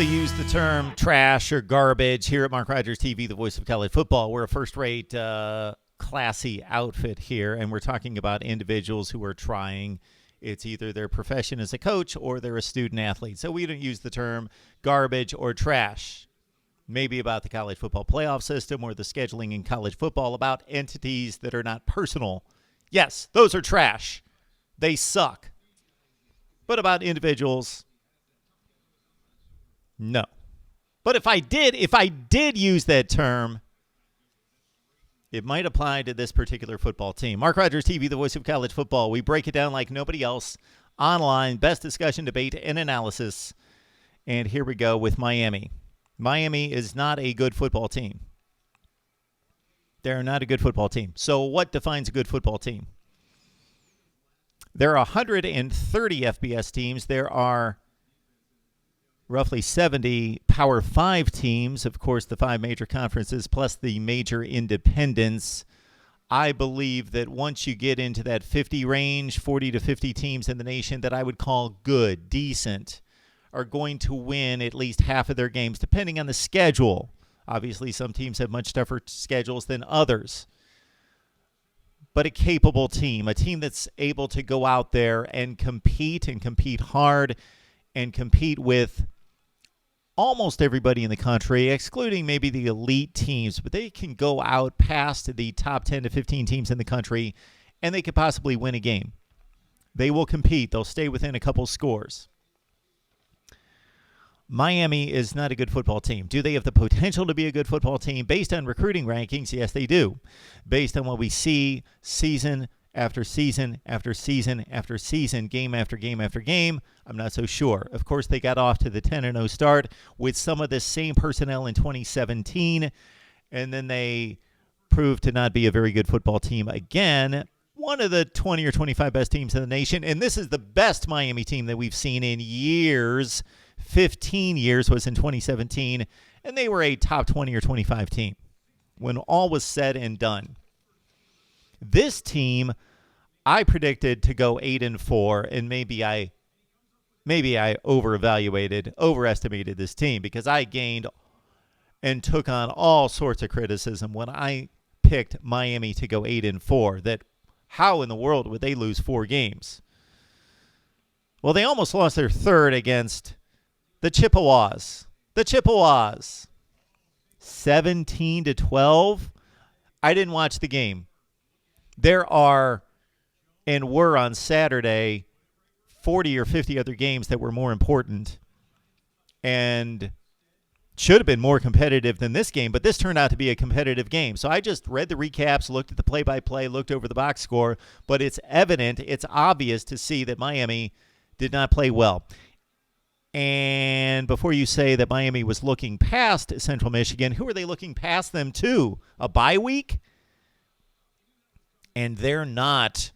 normally use the term trash or garbage here at Mark Rogers TV, the voice of college football. We're a first-rate, classy outfit here, and we're talking about individuals who are trying. It's either their profession as a coach or they're a student athlete. So we don't use the term garbage or trash. Maybe about the college football playoff system or the scheduling in college football, about entities that are not personal. Yes, those are trash. They suck. But about individuals, no. But if I did use that term, it might apply to this particular football team. Mark Rogers TV, the voice of college football. We break it down like nobody else online. Best discussion, debate, and analysis. And here we go with Miami. Miami is not a good football team. They're not a good football team. So what defines a good football team? There are 130 FBS teams. There are roughly 70 Power 5 teams, of course, the 5 major conferences, plus the major independents. I believe that once you get into that 50 range, 40 to 50 teams in the nation that I would call good, decent, are going to win at least half of their games, depending on the schedule. Obviously, some teams have much tougher schedules than others. But a capable team, a team that's able to go out there and compete hard and compete with almost everybody in the country, excluding maybe the elite teams. But they can go out past the top 10 to 15 teams in the country, and they could possibly win a game. They will compete. They'll stay within a couple scores. Miami is not a good football team. Do they have the potential to be a good football team? Based on recruiting rankings, yes, they do. Based on what we see season after season after season after season, game after game after game, I'm not so sure. Of course, they got off to the 10-0 start with some of the same personnel in 2017, and then they proved to not be a very good football team again. One of the 20 or 25 best teams in the nation, and this is the best Miami team that we've seen in years. 15 years was in 2017, and they were a top 20 or 25 team when all was said and done. This team, I predicted to go 8-4, and maybe I overestimated this team because I gained and took on all sorts of criticism when I picked Miami to go 8-4. That how in the world would they lose 4 games? Well, they almost lost their third against the Chippewas. 17-12. I didn't watch the game. There are, and were on Saturday, 40 or 50 other games that were more important and should have been more competitive than this game, but this turned out to be a competitive game. So I just read the recaps, looked at the play-by-play, looked over the box score, but it's evident, it's obvious to see that Miami did not play well. And before you say that Miami was looking past Central Michigan, who are they looking past them to? A bye week? And they're not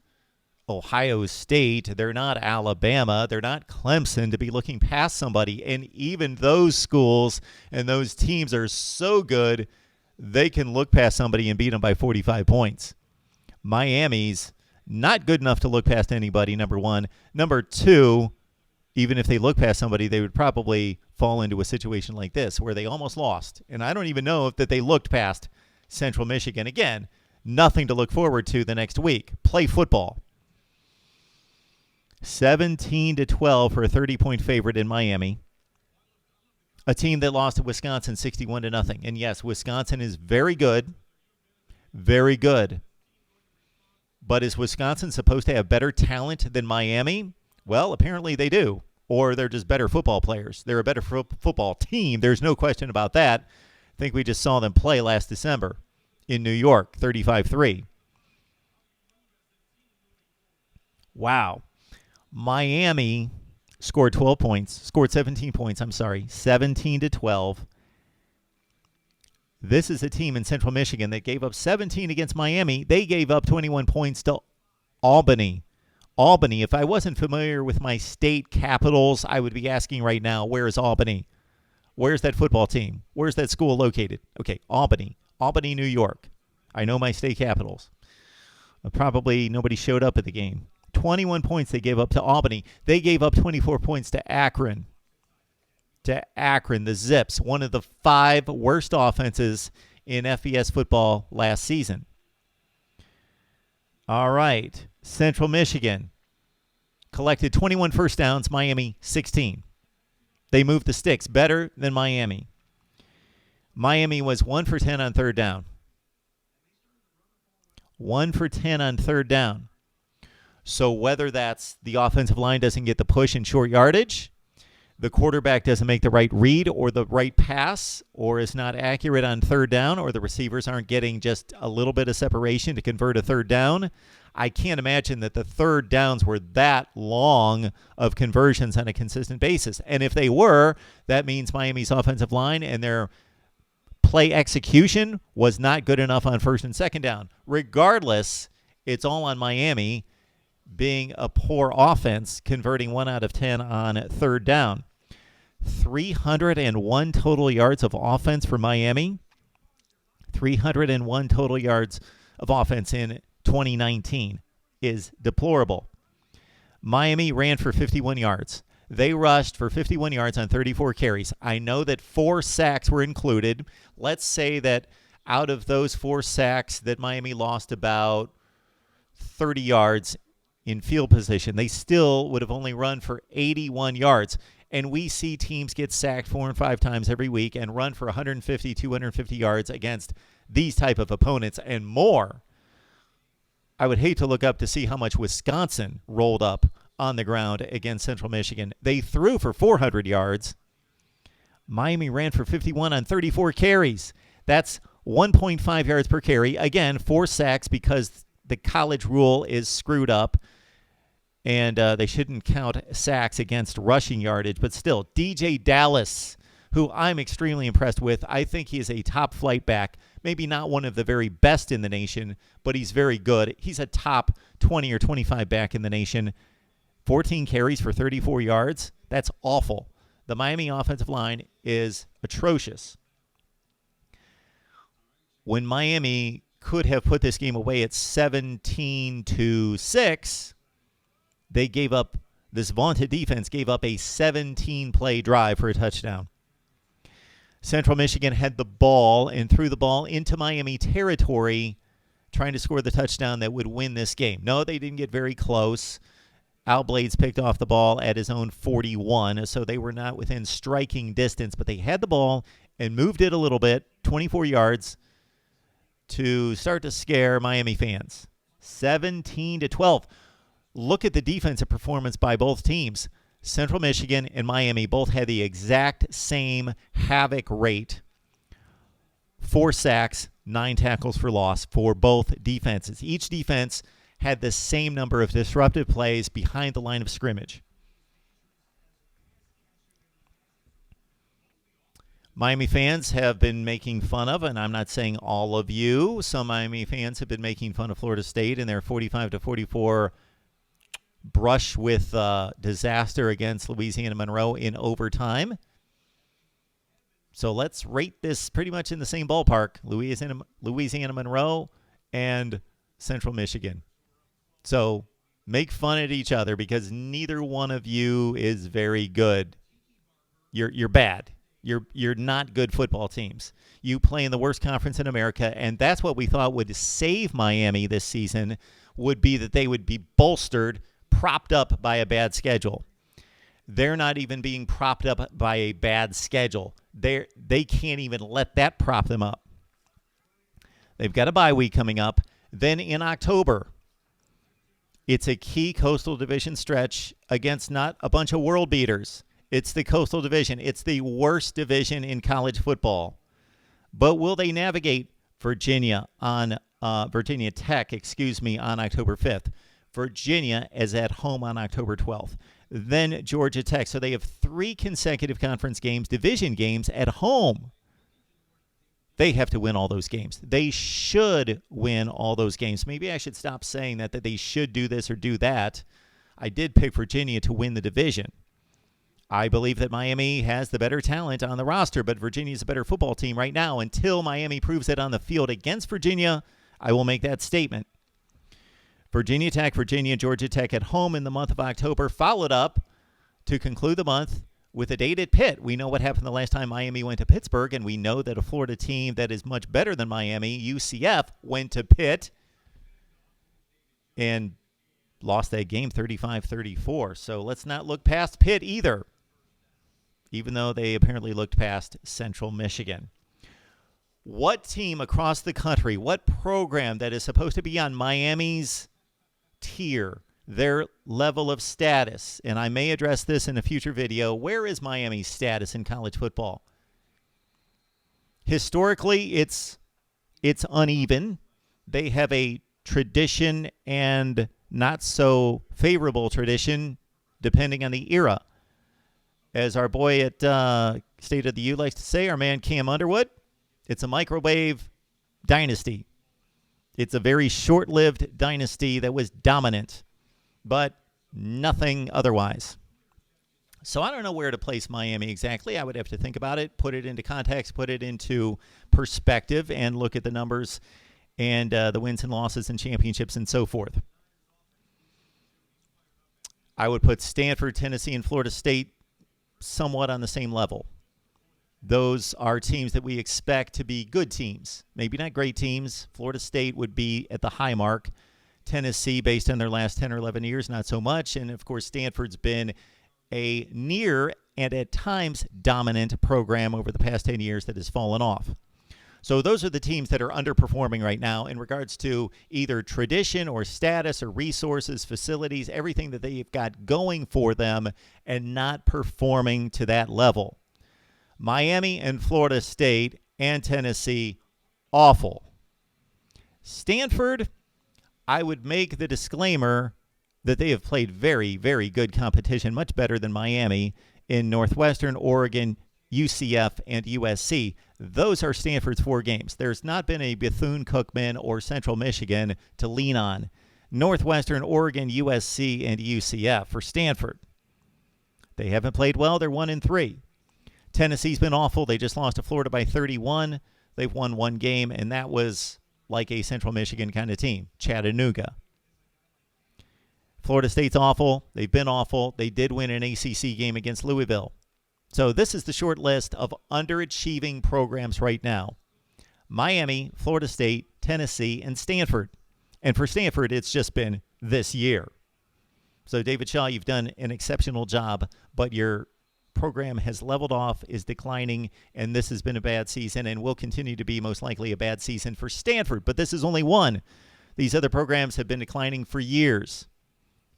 Ohio State. They're not Alabama. They're not Clemson to be looking past somebody. And even those schools and those teams are so good, they can look past somebody and beat them by 45 points. Miami's not good enough to look past anybody, number one. Number two, even if they look past somebody, they would probably fall into a situation like this where they almost lost. And I don't even know if that they looked past Central Michigan. Again, nothing to look forward to the next week. Play football. 17-12 for a 30-point favorite in Miami. A team that lost to Wisconsin 61-0. And yes, Wisconsin is very good. Very good. But is Wisconsin supposed to have better talent than Miami? Well, apparently they do. Or they're just better football players. They're a better football team. There's no question about that. I think we just saw them play last December in New York, 35-3. Wow. Miami scored 17 points, 17-12. This is a team in Central Michigan that gave up 17 against Miami. They gave up 21 points to Albany. Albany, if I wasn't familiar with my state capitals, I would be asking right now, where is Albany? Where's that football team? Where's that school located? Okay, Albany, New York. I know my state capitals. Probably nobody showed up at the game. 21 points they gave up to Albany. They gave up 24 points to Akron. to Akron, the Zips, one of the 5 worst offenses in FBS football last season. All right, Central Michigan collected 21 first downs, Miami 16. They moved the sticks better than Miami. Miami was 1 for 10 on third down. 1 for 10 on third down. So whether that's the offensive line doesn't get the push in short yardage, the quarterback doesn't make the right read or the right pass, or is not accurate on third down, or the receivers aren't getting just a little bit of separation to convert a third down, I can't imagine that the third downs were that long of conversions on a consistent basis. And if they were, that means Miami's offensive line and their play execution was not good enough on first and second down. Regardless, it's all on Miami being a poor offense, converting 1 out of 10 on third down. 301 total yards of offense for Miami. 301 total yards of offense in 2019 is deplorable. Miami ran for 51 yards. They rushed for 51 yards on 34 carries. I know that 4 sacks were included. Let's say that out of those 4 sacks that Miami lost about 30 yards in field position, they still would have only run for 81 yards. And we see teams get sacked 4 and 5 times every week and run for 150, 250 yards against these type of opponents and more. I would hate to look up to see how much Wisconsin rolled up on the ground against Central Michigan. They threw for 400 yards. Miami ran for 51 on 34 carries. That's 1.5 yards per carry. Again, 4 sacks because the college rule is screwed up, and they shouldn't count sacks against rushing yardage. But still, DJ Dallas, who I'm extremely impressed with. I think he is a top-flight back. Maybe not one of the very best in the nation, but he's very good. He's a top 20 or 25 back in the nation. 14 carries for 34 yards. That's awful. The Miami offensive line is atrocious. When Miami could have put this game away at 17-6, they gave up, this vaunted defense gave up a 17-play drive for a touchdown. Central Michigan had the ball and threw the ball into Miami territory, trying to score the touchdown that would win this game. No, they didn't get very close. Al Blades picked off the ball at his own 41, so they were not within striking distance, but they had the ball and moved it a little bit, 24 yards, to start to scare Miami fans. 17-12. Look at the defensive performance by both teams. Central Michigan and Miami both had the exact same havoc rate. 4 sacks, 9 tackles for loss for both defenses. Each defense had the same number of disruptive plays behind the line of scrimmage. Miami fans have been making fun of, and I'm not saying all of you, some Miami fans have been making fun of Florida State in their 45-44 brush with disaster against Louisiana Monroe in overtime. So let's rate this pretty much in the same ballpark, Louisiana Monroe and Central Michigan. So make fun at each other because neither one of you is very good. You're bad. You're not good football teams. You play in the worst conference in America, and that's what we thought would save Miami this season, would be that they would be bolstered, propped up by a bad schedule. They're not even being propped up by a bad schedule. They can't even let that prop them up. They've got a bye week coming up. Then in October, it's a key Coastal Division stretch against not a bunch of world beaters. It's the Coastal Division. It's the worst division in college football. But will they navigate Virginia Tech, on October 5th? Virginia is at home on October 12th. Then Georgia Tech. So they have 3 consecutive conference games, division games at home. They have to win all those games. They should win all those games. Maybe I should stop saying that they should do this or do that. I did pick Virginia to win the division. I believe that Miami has the better talent on the roster, but Virginia's a better football team right now. Until Miami proves it on the field against Virginia, I will make that statement. Virginia Tech, Georgia Tech at home in the month of October, followed up to conclude the month with a date at Pitt. We know what happened the last time Miami went to Pittsburgh, and we know that a Florida team that is much better than Miami, UCF, went to Pitt and lost that game 35-34. So let's not look past Pitt either, even though they apparently looked past Central Michigan. What team across the country, what program that is supposed to be on Miami's tier, their level of status, and I may address this in a future video, where is Miami's status in college football? Historically, it's uneven. They have a tradition and not so favorable tradition, depending on the era. As our boy at State of the U likes to say, our man Cam Underwood, it's a microwave dynasty. It's a very short-lived dynasty that was dominant, but nothing otherwise. So I don't know where to place Miami exactly. I would have to think about it, put it into context, put it into perspective, and look at the numbers and the wins and losses and championships and so forth. I would put Stanford, Tennessee, and Florida State somewhat on the same level. Those are teams that we expect to be good teams. Maybe not great teams. Florida State would be at the high mark. Tennessee, based on their last 10 or 11 years, not so much. And, of course, Stanford's been a near and at times dominant program over the past 10 years that has fallen off. So those are the teams that are underperforming right now in regards to either tradition or status or resources, facilities, everything that they've got going for them and not performing to that level. Miami and Florida State and Tennessee, awful. Stanford, I would make the disclaimer that they have played very, very good competition, much better than Miami in Northwestern, Oregon, UCF, and USC. Those are Stanford's 4 games. There's not been a Bethune-Cookman or Central Michigan to lean on. Northwestern, Oregon, USC, and UCF for Stanford. They haven't played well. They're 1-3. Tennessee's been awful. They just lost to Florida by 31. They've won 1 game, and that was like a Central Michigan kind of team, Chattanooga. Florida State's awful. They've been awful. They did win an ACC game against Louisville. So this is the short list of underachieving programs right now. Miami, Florida State, Tennessee, and Stanford. And for Stanford, it's just been this year. So David Shaw, you've done an exceptional job, but your program has leveled off, is declining, and this has been a bad season and will continue to be most likely a bad season for Stanford. But this is only one. These other programs have been declining for years.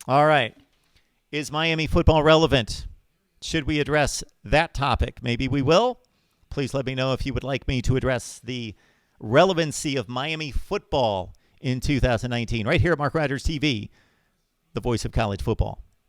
All right. Is Miami football relevant? Should we address that topic? Maybe we will. Please let me know if you would like me to address the relevancy of Miami football in 2019 right here at Mark Rogers TV, the voice of college football.